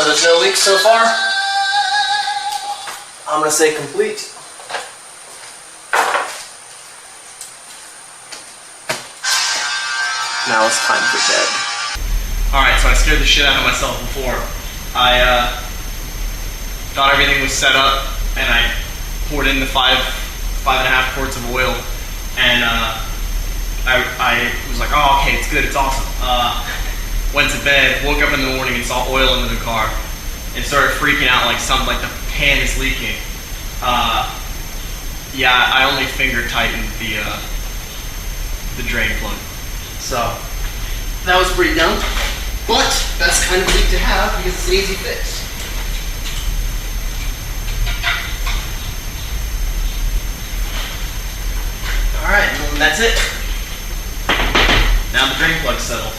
So there's no leaks so far. I'm gonna say complete. Now it's time for bed. Alright, so I scared the shit out of myself before. I thought everything was set up, and I poured in the five and a half quarts of oil, and I was like, oh, okay, it's good, it's awesome. Went to bed, woke up in the morning and saw oil in the car, and started freaking out like the pan is leaking. Yeah, I only finger tightened the drain plug. So that was pretty dumb, but that's kind of neat to have because it's an easy fix. Alright, well, that's it. Now the drain plug's settled.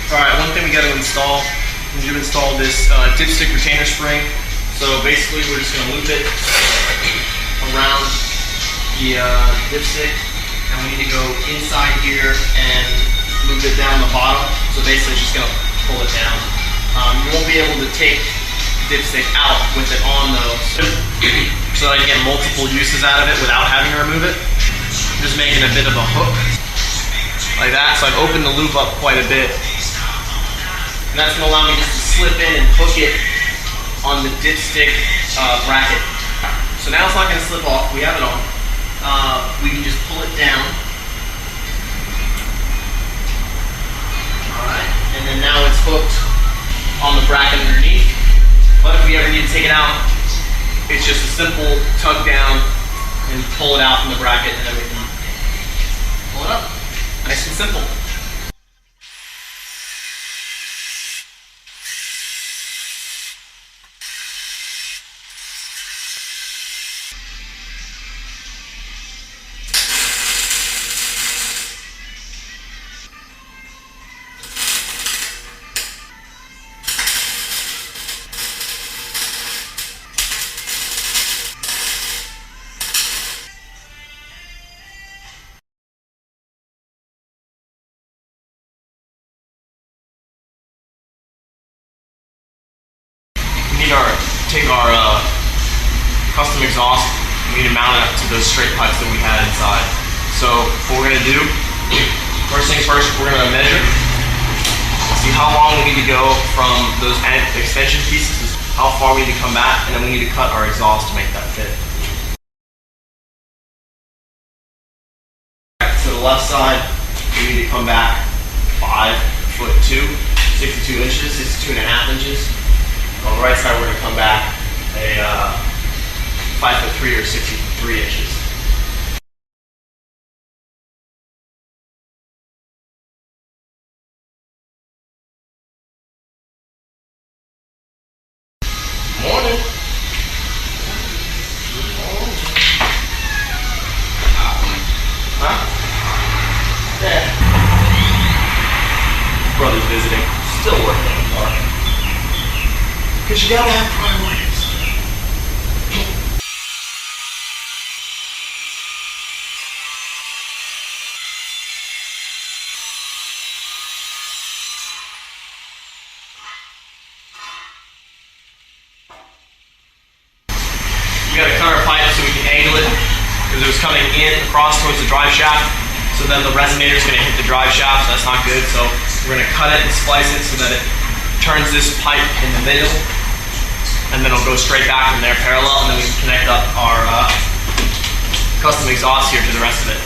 Alright, one thing we got to install, we need to install this dipstick retainer spring. So basically we're just going to loop it around the dipstick, and we need to go inside here and loop it down the bottom. So basically it's just going to pull it down. You won't be able to take the dipstick out with it on though, so I can get multiple uses out of it without having to remove it. I'm just making a bit of a hook like that, so I've opened the loop up quite a bit. And that's going to allow me just to slip in and hook it on the dipstick bracket. So now it's not going to slip off. We have it on. We can just pull it down. Alright, and then now it's hooked on the bracket underneath. But if we ever need to take it out, it's just a simple tug down and pull it out from the bracket, and then we can pull it up. Nice and simple. Take our custom exhaust, we need to mount it up to those straight pipes that we had inside. So what we're going to do, first things first, we're going to measure, see how long we need to go from those extension pieces, how far we need to come back, and then we need to cut our exhaust to make that fit. To the left side, we need to come back 5'2", 62 inches, 62.5 inches. On the right side, we're going to come back a 5'3" or 63 inches. Morning. Huh? Yeah. Brother's visiting. Still working on the car. Because you gotta have priorities. We gotta cut our pipe so we can angle it, because it was coming in across towards the drive shaft. So then the resonator is gonna hit the drive shaft, so that's not good. So we're gonna cut it and splice it so that it turns this pipe in the middle, and then it'll go straight back from there parallel, and then we can connect up our custom exhaust here to the rest of it.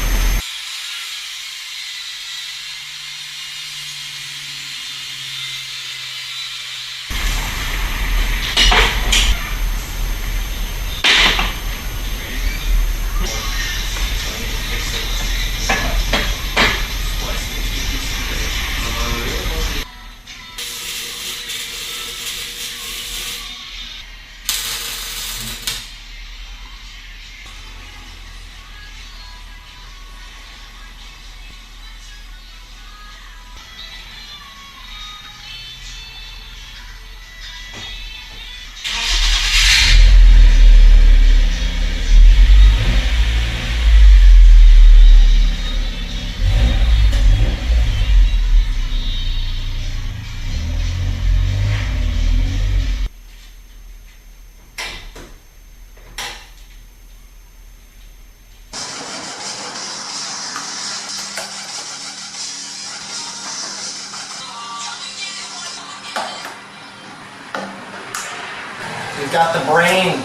We've got the brain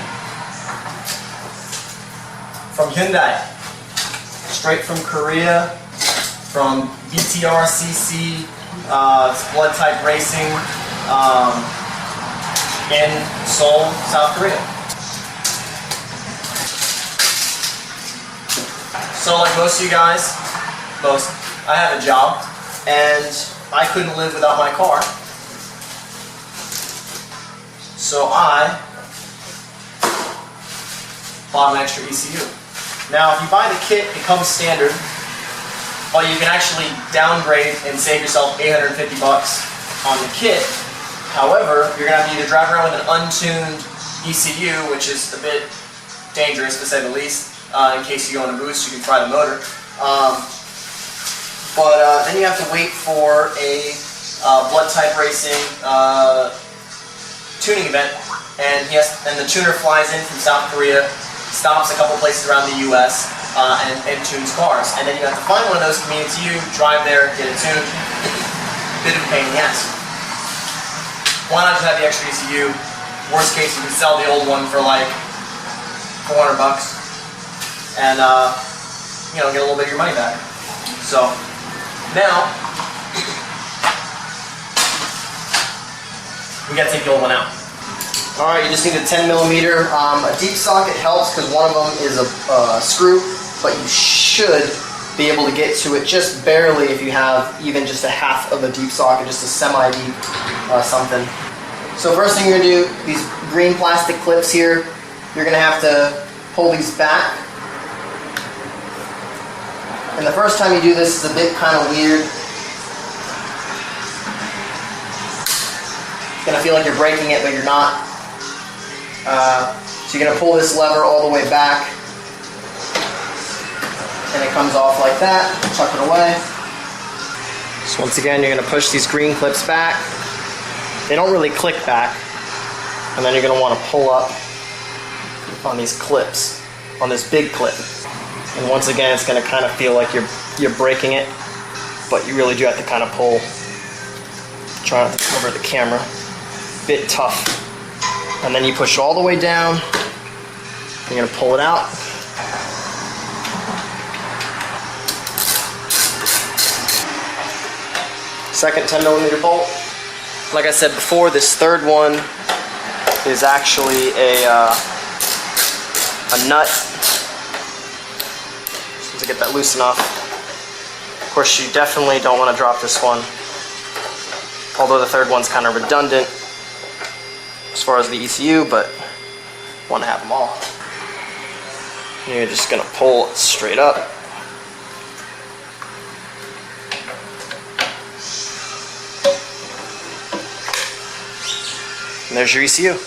from Hyundai, straight from Korea, from BTRCC, it's blood type racing, in Seoul, South Korea. So like most of you guys, I have a job and I couldn't live without my car. So I bought an extra ECU. Now if you buy the kit, it comes standard, but you can actually downgrade and save yourself 850 bucks on the kit. However, you're going to have to either drive around with an untuned ECU, which is a bit dangerous to say the least. In case you go on a boost, you can fry the motor. Then you have to wait for a blood type racing tuning event, and the tuner flies in from South Korea, stops a couple places around the U.S. And tunes cars, and then you have to find one of those convenient to you, drive there, get it tuned. Bit of a pain in the ass. Why not just have the extra ECU? Worst case, you can sell the old one for like 400 bucks, and get a little bit of your money back. So now we gotta take the old one out. All right, you just need a 10 millimeter. A deep socket helps because one of them is a screw, but you should be able to get to it just barely if you have even just a half of a deep socket, just a semi-deep something. So first thing you're gonna do, these green plastic clips here, you're gonna have to pull these back. And the first time you do this is a bit kind of weird. It's gonna feel like you're breaking it, but you're not. So you're gonna pull this lever all the way back, and it comes off like that. Chuck it away. So once again, you're gonna push these green clips back. They don't really click back, and then you're gonna want to pull up on these clips, on this big clip. And once again, it's gonna kind of feel like you're breaking it, but you really do have to kind of pull. Try not to cover the camera. Bit tough. And then you push it all the way down. You're gonna pull it out. Second 10 millimeter bolt. Like I said before, this third one is actually a nut. To get that loose enough. Of course, you definitely don't want to drop this one. Although the third one's kind of redundant as far as the ECU, but want to have them all. You're just gonna pull it straight up. And there's your ECU.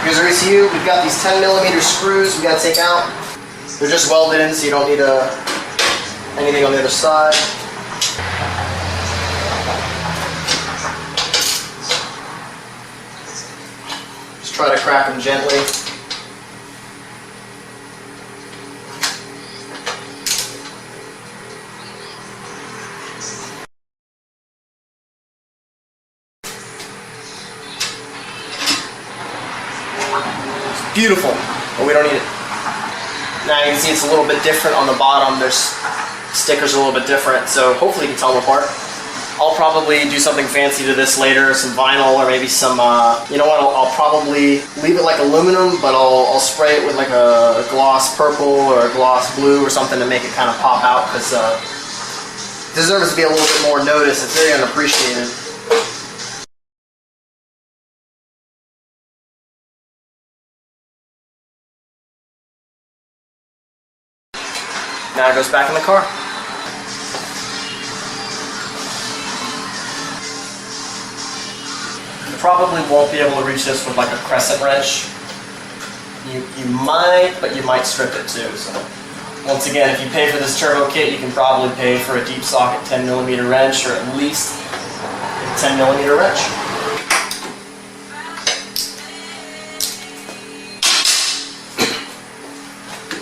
Here's our ECU. We've got these 10 millimeter screws we gotta take out. They're just welded in, so you don't need anything on the other side. Just try to crack them gently. It's beautiful, but we don't need it. Now you can see it's a little bit different on the bottom. There's stickers a little bit different, so hopefully you can tell them apart. I'll probably do something fancy to this later, some vinyl or maybe some, you know what, I'll probably leave it like aluminum, but I'll spray it with like a gloss purple or a gloss blue or something to make it kind of pop out, because it deserves to be a little bit more noticed. It's very unappreciated. Now it goes back in the car. You probably won't be able to reach this with like a crescent wrench. You might, but you might strip it too. So once again, if you pay for this turbo kit, you can probably pay for a deep socket 10 millimeter wrench, or at least a 10 millimeter wrench.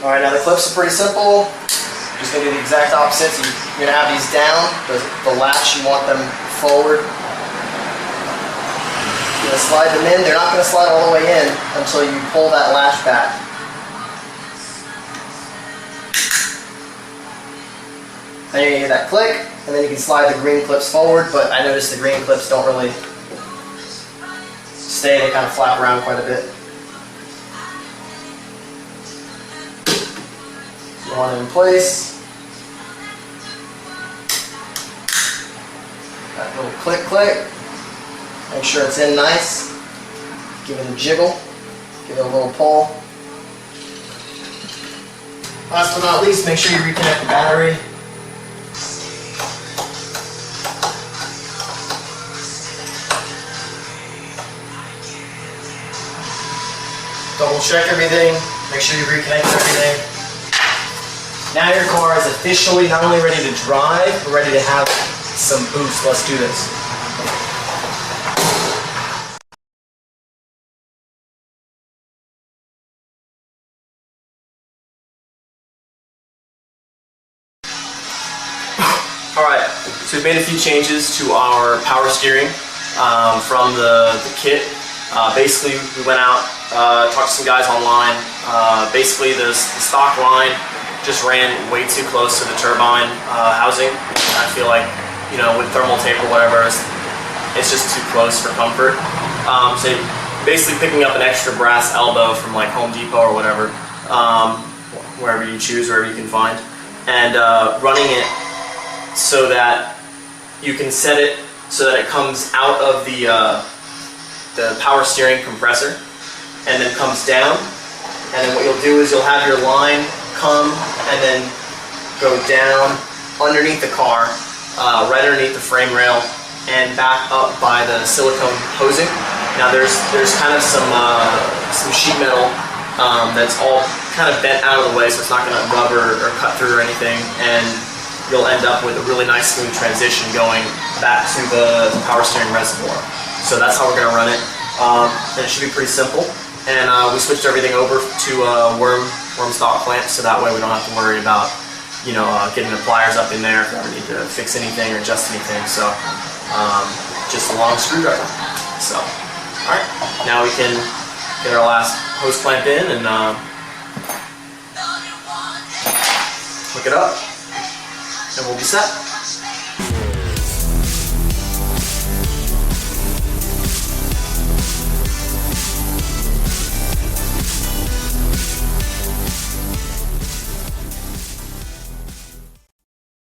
All right, now the clips are pretty simple. Just gonna do the exact opposite. So you're gonna have these down. The latch, you want them forward. You're gonna to slide them in. They're not going to slide all the way in until you pull that latch back. Then you're going to hear that click, and then you can slide the green clips forward, but I noticed the green clips don't really stay. They kind of flap around quite a bit. You want it in place. That little click, click. Make sure it's in nice. Give it a jiggle. Give it a little pull. Last but not least, make sure you reconnect the battery. Double check everything. Make sure you reconnect everything. Now your car is officially not only ready to drive, but ready to have some boost. Let's do this. Alright, so we've made a few changes to our power steering from the kit. Basically, we went out, talked to some guys online. Basically, the stock line just ran way too close to the turbine housing. I feel like, you know, with thermal tape or whatever, it's just too close for comfort. So basically picking up an extra brass elbow from like Home Depot or whatever, wherever you choose, wherever you can find, and running it so that you can set it so that it comes out of the power steering compressor and then comes down. And then what you'll do is you'll have your line come and then go down underneath the car, right underneath the frame rail, and back up by the silicone hosing. Now there's kind of some sheet metal that's all kind of bent out of the way, so it's not going to rub or cut through or anything, and you'll end up with a really nice smooth transition going back to the power steering reservoir. So that's how we're going to run it. And it should be pretty simple. And we switched everything over to worm stock clamps, so that way we don't have to worry about, you know, getting the pliers up in there if we ever need to fix anything or adjust anything. So just a long screwdriver. So, all right, now we can get our last hose clamp in and hook it up, and we'll be set.